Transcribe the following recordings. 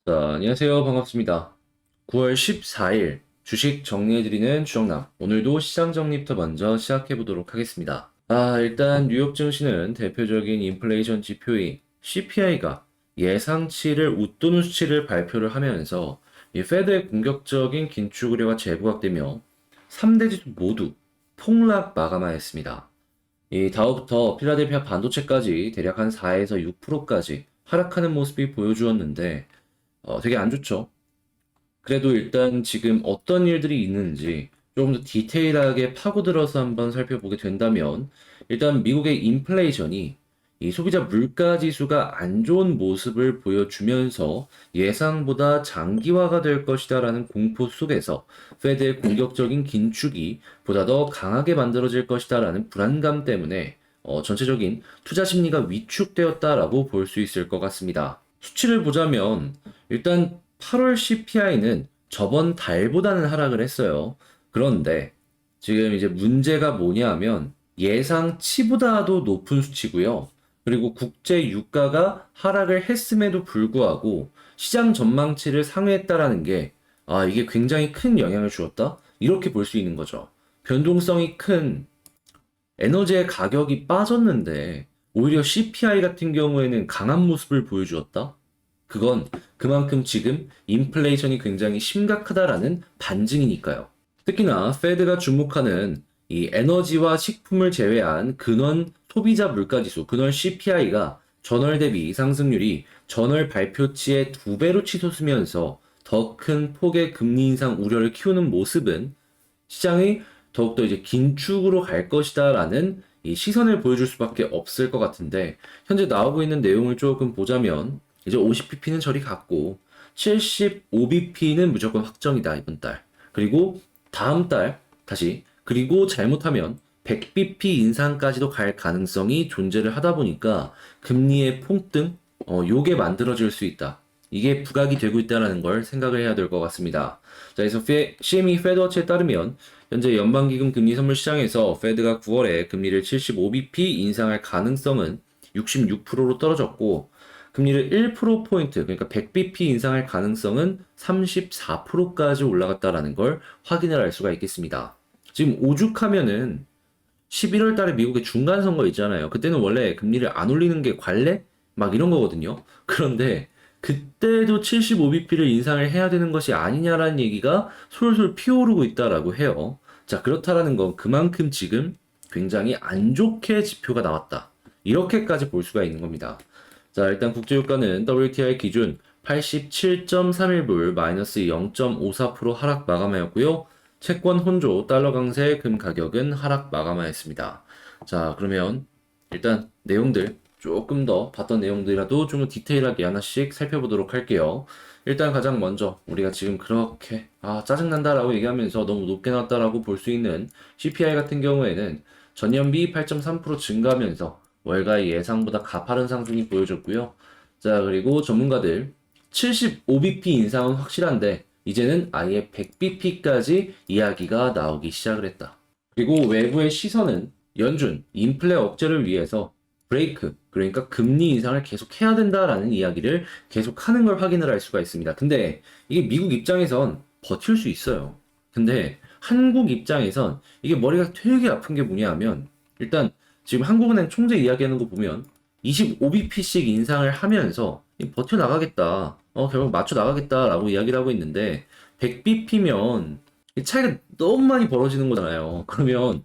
자, 안녕하세요. 반갑습니다. 9월 14일 주식 정리해드리는 주정남. 오늘도 시장 정리부터 먼저 시작해보도록 하겠습니다. 일단 뉴욕 증시는 대표적인 인플레이션 지표인 CPI가 예상치를 웃도는 수치를 발표를 하면서 이 페드의 공격적인 긴축 우려가 재부각되며 3대 지수 모두 폭락 마감하였습니다. 이 다우부터 필라델피아 반도체까지 대략 한 4에서 6%까지 하락하는 모습이 보여주었는데 되게 안 좋죠. 그래도 일단 지금 어떤 일들이 있는지 조금 더 디테일하게 파고들어서 한번 살펴보게 된다면, 일단 미국의 인플레이션이 이 소비자 물가 지수가 안 좋은 모습을 보여주면서 예상보다 장기화가 될 것이다라는 공포 속에서 페드의 공격적인 긴축이 보다 더 강하게 만들어질 것이다라는 불안감 때문에 전체적인 투자 심리가 위축되었다라고 볼 수 있을 것 같습니다. 수치를 보자면 일단 8월 CPI는 저번 달보다는 하락을 했어요. 그런데 지금 이제 문제가 뭐냐면 예상치보다도 높은 수치고요. 그리고 국제 유가가 하락을 했음에도 불구하고 시장 전망치를 상회했다라는 게, 이게 굉장히 큰 영향을 주었다? 이렇게 볼 수 있는 거죠. 변동성이 큰 에너지의 가격이 빠졌는데 오히려 CPI 같은 경우에는 강한 모습을 보여주었다? 그건 그만큼 지금 인플레이션이 굉장히 심각하다라는 반증이니까요. 특히나 페드가 주목하는 이 에너지와 식품을 제외한 근원 소비자 물가지수, 근원 CPI가 전월 대비 상승률이 전월 발표치의 2배로 치솟으면서 더 큰 폭의 금리 인상 우려를 키우는 모습은 시장이 더욱더 이제 긴축으로 갈 것이다라는 이 시선을 보여줄 수밖에 없을 것 같은데, 현재 나오고 있는 내용을 조금 보자면 이제 50bp는 저리 갔고 75bp는 무조건 확정이다 이번 달. 그리고 다음 달 다시, 그리고 잘못하면 100bp 인상까지도 갈 가능성이 존재를 하다 보니까 금리의 폭등, 요게 만들어질 수 있다. 이게 부각이 되고 있다는 걸 생각을 해야 될 것 같습니다. 자, 그래서 CME 페드워치에 따르면 현재 연방기금 금리 선물 시장에서 페드가 9월에 금리를 75bp 인상할 가능성은 66%로 떨어졌고, 금리를 1%포인트, 그러니까 100bp 인상할 가능성은 34%까지 올라갔다라는 걸 확인을 할 수가 있겠습니다. 지금 오죽하면은 11월 달에 미국의 중간 선거 있잖아요. 그때는 원래 금리를 안 올리는 게 관례? 막 이런 거거든요. 그런데 그때도 75bp를 인상을 해야 되는 것이 아니냐라는 얘기가 솔솔 피어오르고 있다라고 해요. 자, 그렇다라는 건 그만큼 지금 굉장히 안 좋게 지표가 나왔다. 이렇게까지 볼 수가 있는 겁니다. 자, 일단 국제유가는 WTI 기준 87.31불 마이너스 0.54% 하락 마감하였고요. 채권 혼조 달러 강세 금 가격은 하락 마감하였습니다. 자, 그러면 일단 내용들 조금 더 봤던 내용들이라도 좀 디테일하게 하나씩 살펴보도록 할게요. 일단 가장 먼저 우리가 지금 그렇게 짜증난다라고 얘기하면서 너무 높게 나왔다라고 볼 수 있는 CPI 같은 경우에는 전년비 8.3% 증가하면서 월가의 예상보다 가파른 상승이 보여졌고요. 자, 그리고 전문가들 75bp 인상은 확실한데 이제는 아예 100bp까지 이야기가 나오기 시작을 했다. 그리고 외부의 시선은 연준 인플레 억제를 위해서 브레이크, 그러니까 금리 인상을 계속 해야 된다라는 이야기를 계속 하는 걸 확인을 할 수가 있습니다. 근데 이게 미국 입장에선 버틸 수 있어요. 근데 한국 입장에선 이게 머리가 되게 아픈 게 뭐냐면, 일단 지금 한국은행 총재 이야기하는 거 보면 25bp씩 인상을 하면서 버텨나가겠다, 결국 맞춰나가겠다라고 이야기를 하고 있는데 100bp면 차이가 너무 많이 벌어지는 거잖아요. 그러면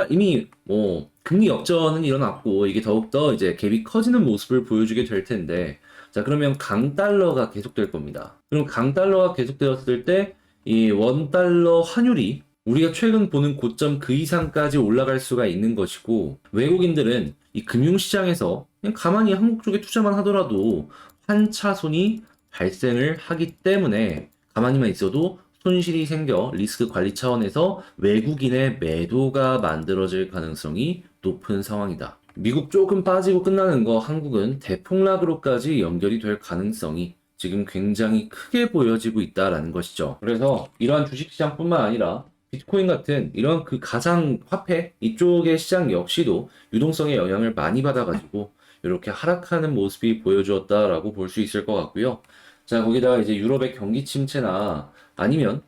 이미 뭐 금리 역전은 일어났고 이게 더욱더 이제 갭이 커지는 모습을 보여주게 될 텐데, 자, 그러면 강달러가 계속될 겁니다. 그럼 강달러가 계속되었을 때 이 원달러 환율이 우리가 최근 보는 고점 그 이상까지 올라갈 수가 있는 것이고, 외국인들은 이 금융시장에서 그냥 가만히 한국 쪽에 투자만 하더라도 환차손이 발생을 하기 때문에 가만히만 있어도 손실이 생겨 리스크 관리 차원에서 외국인의 매도가 만들어질 가능성이 높은 상황이다. 미국 조금 빠지고 끝나는 거 한국은 대폭락으로까지 연결이 될 가능성이 지금 굉장히 크게 보여지고 있다라는 것이죠. 그래서 이러한 주식시장뿐만 아니라 비트코인 같은 이런 그 가상 화폐 이쪽의 시장 역시도 유동성의 영향을 많이 받아가지고 이렇게 하락하는 모습이 보여주었다라고 볼 수 있을 것 같고요. 자, 거기다가 이제 유럽의 경기 침체나 아니면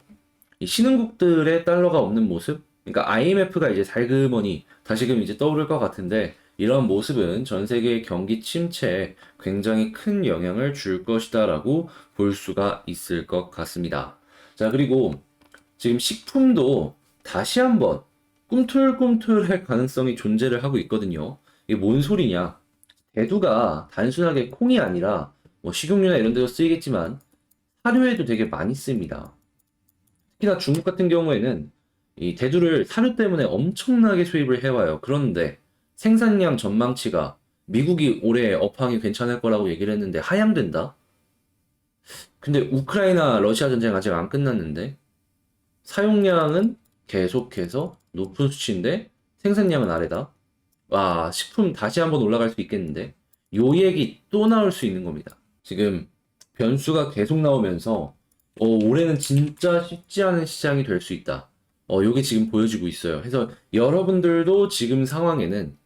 이 신흥국들의 달러가 없는 모습? 그러니까 IMF가 이제 살그머니 다시금 이제 떠오를 것 같은데 이런 모습은 전 세계의 경기 침체에 굉장히 큰 영향을 줄 것이다라고 볼 수가 있을 것 같습니다. 자, 그리고 지금 식품도 다시 한번 꿈틀꿈틀할 가능성이 존재를 하고 있거든요. 이게 뭔 소리냐? 대두가 단순하게 콩이 아니라 뭐 식용유나 이런 데도 쓰이겠지만 사료에도 되게 많이 씁니다. 특히나 중국 같은 경우에는 이 대두를 사료 때문에 엄청나게 수입을 해와요. 그런데 생산량 전망치가 미국이 올해 업황이 괜찮을 거라고 얘기를 했는데 하향된다? 근데 우크라이나 러시아 전쟁 아직 안 끝났는데 사용량은 계속해서 높은 수치인데 생산량은 아래다? 와, 식품 다시 한번 올라갈 수 있겠는데? 요 얘기 또 나올 수 있는 겁니다. 지금 변수가 계속 나오면서 올해는 진짜 쉽지 않은 시장이 될 수 있다. 요게 지금 보여지고 있어요. 그래서 여러분들도 지금 상황에는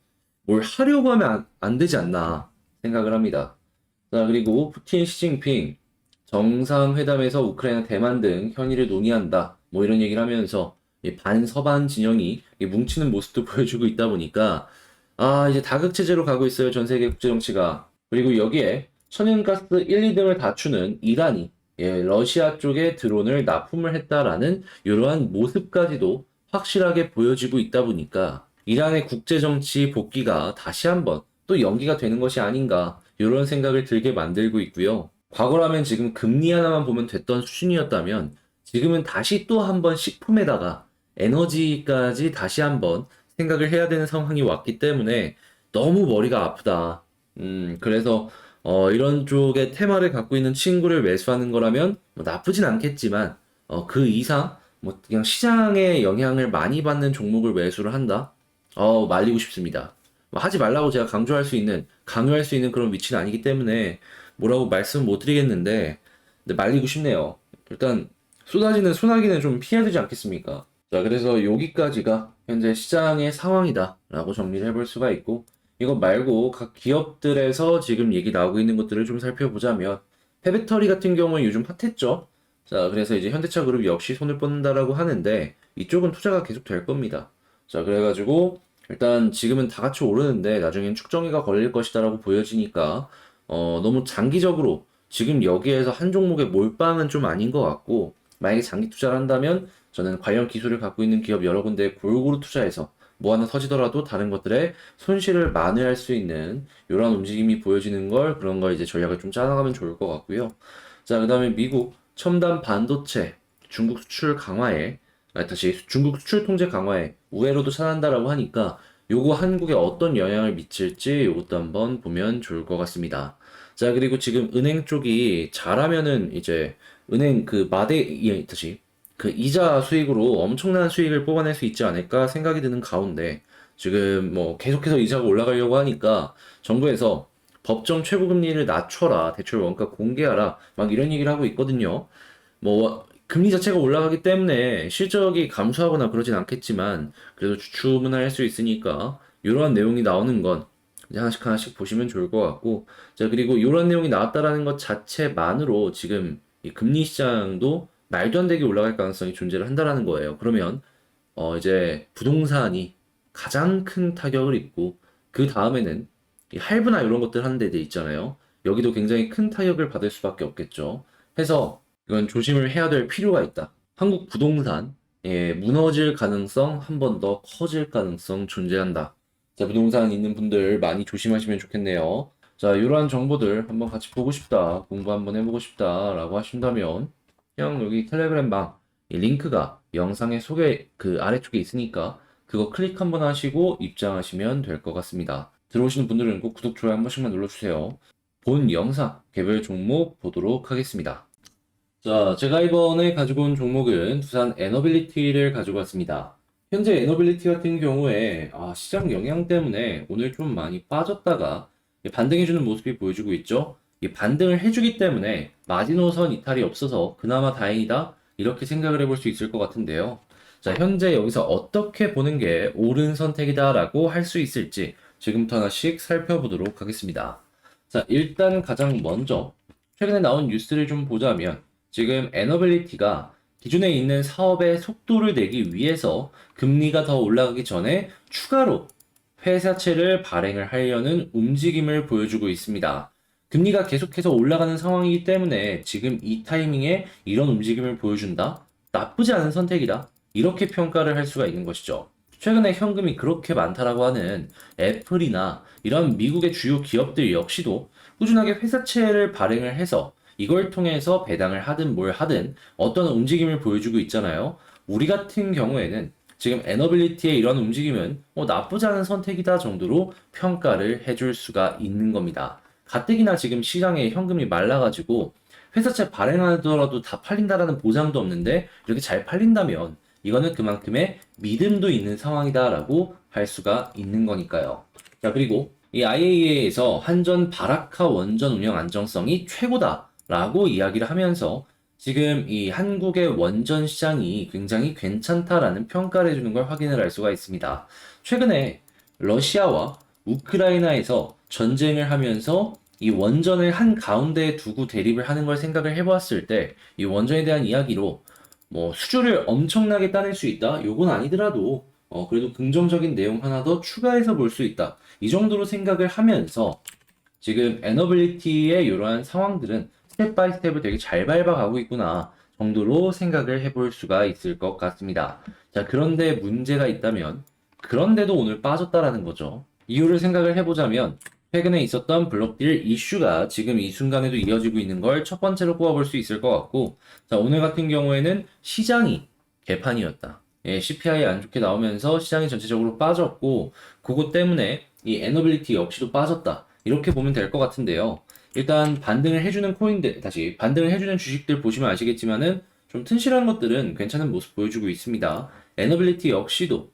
뭘 하려고 하면 안 되지 않나 생각을 합니다. 자, 그리고 푸틴, 시진핑 정상회담에서 우크라이나, 대만 등 현의를 논의한다. 뭐 이런 얘기를 하면서 이 반서반 진영이 이 뭉치는 모습도 보여주고 있다 보니까 이제 다극체제로 가고 있어요. 전 세계 국제 정치가. 그리고 여기에 천연가스 1, 2등을 다투는 이란이 러시아 쪽에 드론을 납품을 했다라는 이러한 모습까지도 확실하게 보여지고 있다 보니까 이란의 국제 정치 복귀가 다시 한번 또 연기가 되는 것이 아닌가 이런 생각을 들게 만들고 있고요. 과거라면 지금 금리 하나만 보면 됐던 수준이었다면 지금은 다시 또 한번 식품에다가 에너지까지 다시 한번 생각을 해야 되는 상황이 왔기 때문에 너무 머리가 아프다. 그래서 이런 쪽의 테마를 갖고 있는 친구를 매수하는 거라면 뭐 나쁘진 않겠지만 그 이상 뭐 그냥 시장에 영향을 많이 받는 종목을 매수를 한다. 말리고 싶습니다. 뭐 하지 말라고 제가 강요할 수 있는 그런 위치는 아니기 때문에 뭐라고 말씀 못 드리겠는데, 근데 말리고 싶네요. 일단 쏟아지는 소나기는 좀 피해야 되지 않겠습니까? 자, 그래서 여기까지가 현재 시장의 상황이다라고 정리를 해볼 수가 있고, 이거 말고 각 기업들에서 지금 얘기 나오고 있는 것들을 좀 살펴보자면, 페베터리 같은 경우는 요즘 핫했죠? 자, 그래서 이제 현대차 그룹 역시 손을 뻗는다라고 하는데, 이쪽은 투자가 계속 될 겁니다. 자, 그래가지고, 일단 지금은 다 같이 오르는데, 나중엔 축정기가 걸릴 것이다라고 보여지니까, 너무 장기적으로 지금 여기에서 한 종목에 몰빵은 좀 아닌 것 같고, 만약에 장기 투자를 한다면 저는 관련 기술을 갖고 있는 기업 여러 군데에 골고루 투자해서 뭐 하나 터지더라도 다른 것들의 손실을 만회할 수 있는 이러한 움직임이 보여지는 그런 걸 이제 전략을 좀 짜나가면 좋을 것 같고요. 자, 그 다음에 미국 첨단 반도체 중국 수출 강화에, 다시 중국 수출 통제 강화에 우회로도 차단한다라고 하니까 요거 한국에 어떤 영향을 미칠지 요것도 한번 보면 좋을 것 같습니다. 자, 그리고 지금 은행 쪽이 잘하면은 이제 은행 그 다시 그 이자 수익으로 엄청난 수익을 뽑아낼 수 있지 않을까 생각이 드는 가운데 지금 뭐 계속해서 이자가 올라가려고 하니까 정부에서 법정 최고금리를 낮춰라, 대출 원가 공개하라, 막 이런 얘기를 하고 있거든요. 뭐 금리 자체가 올라가기 때문에 실적이 감소하거나 그러진 않겠지만 그래도 주춤은 할 수 있으니까 이러한 내용이 나오는 건 이제 하나씩 하나씩 보시면 좋을 것 같고, 자, 그리고 이런 내용이 나왔다라는 것 자체만으로 지금 이 금리 시장도 말도 안 되게 올라갈 가능성이 존재를 한다라는 거예요. 그러면 이제 부동산이 가장 큰 타격을 입고 그 다음에는 이 할부나 이런 것들 하는 데들 있잖아요. 여기도 굉장히 큰 타격을 받을 수밖에 없겠죠. 해서 이건 조심을 해야 될 필요가 있다. 한국 부동산 무너질 가능성 한 번 더 커질 가능성 존재한다. 자, 부동산 있는 분들 많이 조심하시면 좋겠네요. 자, 이러한 정보들 한번 같이 보고 싶다, 공부 한번 해보고 싶다라고 하신다면 그냥 여기 텔레그램 이 링크가 영상의 소개 그 아래쪽에 있으니까 그거 클릭 한번 하시고 입장하시면 될 것 같습니다. 들어오시는 분들은 꼭 구독, 좋아요 한 번씩만 눌러주세요. 본 영상 개별 종목 보도록 하겠습니다. 자, 제가 이번에 가지고 온 종목은 두산 에너빌리티를 가지고 왔습니다. 현재 에너빌리티 같은 경우에 시장 영향 때문에 오늘 좀 많이 빠졌다가 반등해주는 모습이 보여주고 있죠. 이 반등을 해주기 때문에 마지노선 이탈이 없어서 그나마 다행이다, 이렇게 생각을 해볼 수 있을 것 같은데요. 자, 현재 여기서 어떻게 보는 게 옳은 선택이다라고 할 수 있을지 지금부터 하나씩 살펴보도록 하겠습니다. 자, 일단 가장 먼저 최근에 나온 뉴스를 좀 보자면 지금 에너빌리티가 기존에 있는 사업의 속도를 내기 위해서 금리가 더 올라가기 전에 추가로 회사채를 발행을 하려는 움직임을 보여주고 있습니다. 금리가 계속해서 올라가는 상황이기 때문에 지금 이 타이밍에 이런 움직임을 보여준다? 나쁘지 않은 선택이다. 이렇게 평가를 할 수가 있는 것이죠. 최근에 현금이 그렇게 많다라고 하는 애플이나 이런 미국의 주요 기업들 역시도 꾸준하게 회사채를 발행을 해서 이걸 통해서 배당을 하든 뭘 하든 어떤 움직임을 보여주고 있잖아요. 우리 같은 경우에는 지금 에너빌리티의 이런 움직임은 나쁘지 않은 선택이다 정도로 평가를 해줄 수가 있는 겁니다. 가뜩이나 지금 시장에 현금이 말라가지고 회사채 발행하더라도 다 팔린다라는 보장도 없는데 이렇게 잘 팔린다면 이거는 그만큼의 믿음도 있는 상황이다라고 할 수가 있는 거니까요. 자, 그리고 이 IAEA에서 한전 바라카 원전 운영 안정성이 최고다라고 이야기를 하면서 지금 이 한국의 원전 시장이 굉장히 괜찮다라는 평가를 해주는 걸 확인을 할 수가 있습니다. 최근에 러시아와 우크라이나에서 전쟁을 하면서 이 원전을 한 가운데에 두고 대립을 하는 걸 생각을 해보았을 때 이 원전에 대한 이야기로 뭐 수주를 엄청나게 따낼 수 있다? 요건 아니더라도 그래도 긍정적인 내용 하나 더 추가해서 볼 수 있다. 이 정도로 생각을 하면서 지금 에너빌리티의 이러한 상황들은 스텝 바이 스텝을 되게 잘 밟아가고 있구나 정도로 생각을 해볼 수가 있을 것 같습니다. 자, 그런데 문제가 있다면 그런데도 오늘 빠졌다라는 거죠. 이유를 생각을 해보자면 최근에 있었던 블록딜 이슈가 지금 이 순간에도 이어지고 있는 걸 첫 번째로 꼽아볼 수 있을 것 같고, 자, 오늘 같은 경우에는 시장이 개판이었다. 예, CPI 안 좋게 나오면서 시장이 전체적으로 빠졌고, 그것 때문에 이 에너빌리티 역시도 빠졌다. 이렇게 보면 될 것 같은데요. 일단 반등을 해주는 코인들, 다시 반등을 해주는 주식들 보시면 아시겠지만은 좀 튼실한 것들은 괜찮은 모습 보여주고 있습니다. 에너빌리티 역시도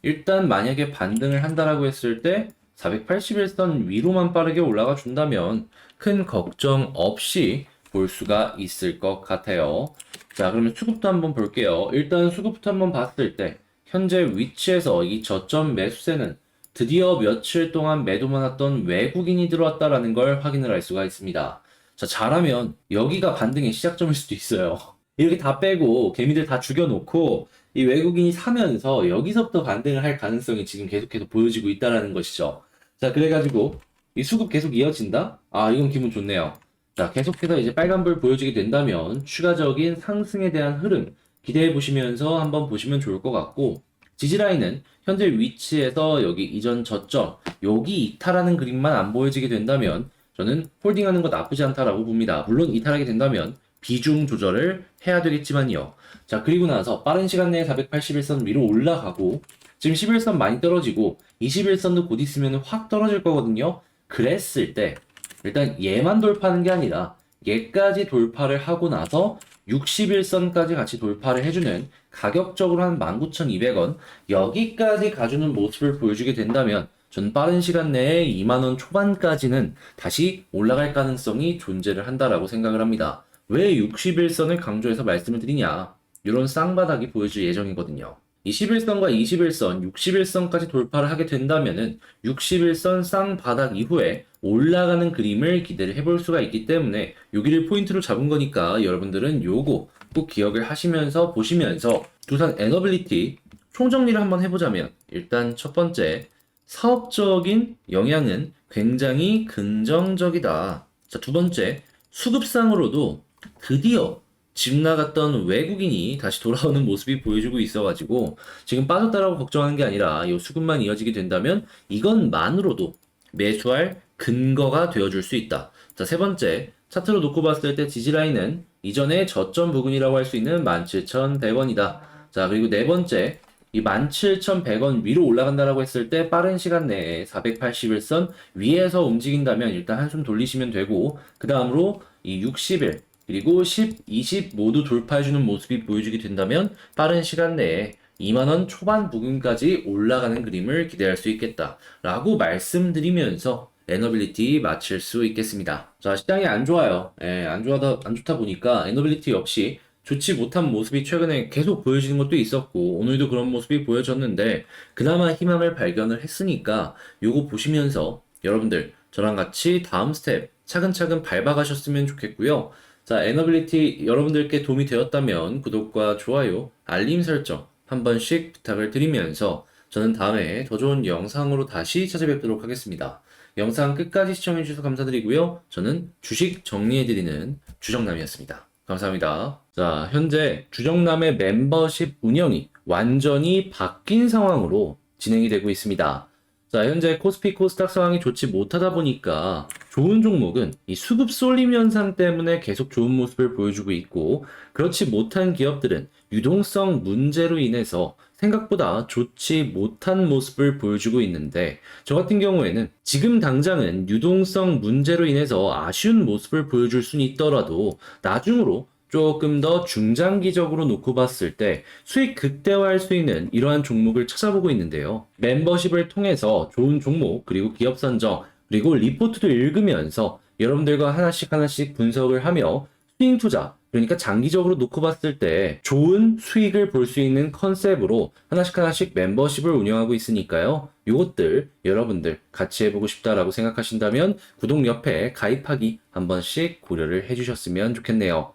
일단 만약에 반등을 한다라고 했을 때 481선 위로만 빠르게 올라가 준다면 큰 걱정 없이 볼 수가 있을 것 같아요. 자, 그러면 수급도 한번 볼게요. 일단 수급부터 한번 봤을 때 현재 위치에서 이 저점 매수세는 드디어 며칠 동안 매도 많았던 외국인이 들어왔다라는 걸 확인을 할 수가 있습니다. 자, 잘하면 여기가 반등의 시작점일 수도 있어요. 이렇게 다 빼고 개미들 다 죽여놓고 이 외국인이 사면서 여기서부터 반등을 할 가능성이 지금 계속해서 보여지고 있다라는 것이죠. 자, 그래가지고 이 수급 계속 이어진다? 아, 이건 기분 좋네요. 자, 계속해서 이제 빨간불 보여지게 된다면 추가적인 상승에 대한 흐름 기대해 보시면서 한번 보시면 좋을 것 같고, 지지라인은 현재 위치에서 여기 이전 저점 여기 이탈하는 그림만 안 보여지게 된다면 저는 홀딩하는 거 나쁘지 않다라고 봅니다. 물론 이탈하게 된다면 비중 조절을 해야 되겠지만요. 자, 그리고 나서 빠른 시간 내에 481선 위로 올라가고 지금 11선 많이 떨어지고 21선도 곧 있으면 확 떨어질 거거든요. 그랬을 때 일단 얘만 돌파하는 게 아니라 얘까지 돌파를 하고 나서 61선까지 같이 돌파를 해주는 가격적으로 한 19,200원 여기까지 가주는 모습을 보여주게 된다면 전 빠른 시간 내에 2만원 초반까지는 다시 올라갈 가능성이 존재를 한다라고 생각을 합니다. 왜 61선을 강조해서 말씀을 드리냐? 이런 쌍바닥이 보여질 예정이거든요. 21선과 21선, 61선까지 돌파를 하게 된다면은 61선 쌍바닥 이후에 올라가는 그림을 기대를 해볼 수가 있기 때문에 여기를 포인트로 잡은 거니까 여러분들은 요거 꼭 기억을 하시면서 보시면서 두산 에너빌리티 총정리를 한번 해보자면 일단 첫 번째 사업적인 영향은 굉장히 긍정적이다. 자, 두 번째 수급상으로도 드디어 집 나갔던 외국인이 다시 돌아오는 모습이 보여주고 있어가지고 지금 빠졌다라고 걱정하는 게 아니라 이 수급만 이어지게 된다면 이것만으로도 매수할 근거가 되어줄 수 있다. 자, 세 번째 차트로 놓고 봤을 때 지지라인은 이전의 저점 부근이라고 할 수 있는 17,100원이다. 자, 그리고 네 번째 이 17,100원 위로 올라간다라고 했을 때 빠른 시간 내에 481선 위에서 움직인다면 일단 한숨 돌리시면 되고 그 다음으로 이 60일 그리고 10, 20 모두 돌파해주는 모습이 보여주게 된다면 빠른 시간 내에 2만원 초반 부근까지 올라가는 그림을 기대할 수 있겠다 라고 말씀드리면서 에너빌리티 마칠 수 있겠습니다. 자, 시장이 안 좋아요. 안 좋다 보니까 에너빌리티 역시 좋지 못한 모습이 최근에 계속 보여지는 것도 있었고 오늘도 그런 모습이 보여졌는데 그나마 희망을 발견을 했으니까 요거 보시면서 여러분들 저랑 같이 다음 스텝 차근차근 밟아가셨으면 좋겠고요. 자, 에너빌리티 여러분들께 도움이 되었다면 구독과 좋아요, 알림 설정 한 번씩 부탁을 드리면서 저는 다음에 더 좋은 영상으로 다시 찾아뵙도록 하겠습니다. 영상 끝까지 시청해주셔서 감사드리고요. 저는 주식 정리해드리는 주정남이었습니다. 감사합니다. 자, 현재 주정남의 멤버십 운영이 완전히 바뀐 상황으로 진행이 되고 있습니다. 자, 현재 코스피 코스닥 상황이 좋지 못하다 보니까 좋은 종목은 이 수급 쏠림 현상 때문에 계속 좋은 모습을 보여주고 있고, 그렇지 못한 기업들은 유동성 문제로 인해서 생각보다 좋지 못한 모습을 보여주고 있는데, 저 같은 경우에는 지금 당장은 유동성 문제로 인해서 아쉬운 모습을 보여줄 수는 있더라도 나중으로 조금 더 중장기적으로 놓고 봤을 때 수익 극대화할 수 있는 이러한 종목을 찾아보고 있는데요. 멤버십을 통해서 좋은 종목, 그리고 기업 선정, 그리고 리포트도 읽으면서 여러분들과 하나씩 분석을 하며 스윙 투자, 그러니까 장기적으로 놓고 봤을 때 좋은 수익을 볼 수 있는 컨셉으로 하나씩 멤버십을 운영하고 있으니까요. 이것들 여러분들 같이 해보고 싶다라고 생각하신다면 구독 옆에 가입하기 한 번씩 고려를 해주셨으면 좋겠네요.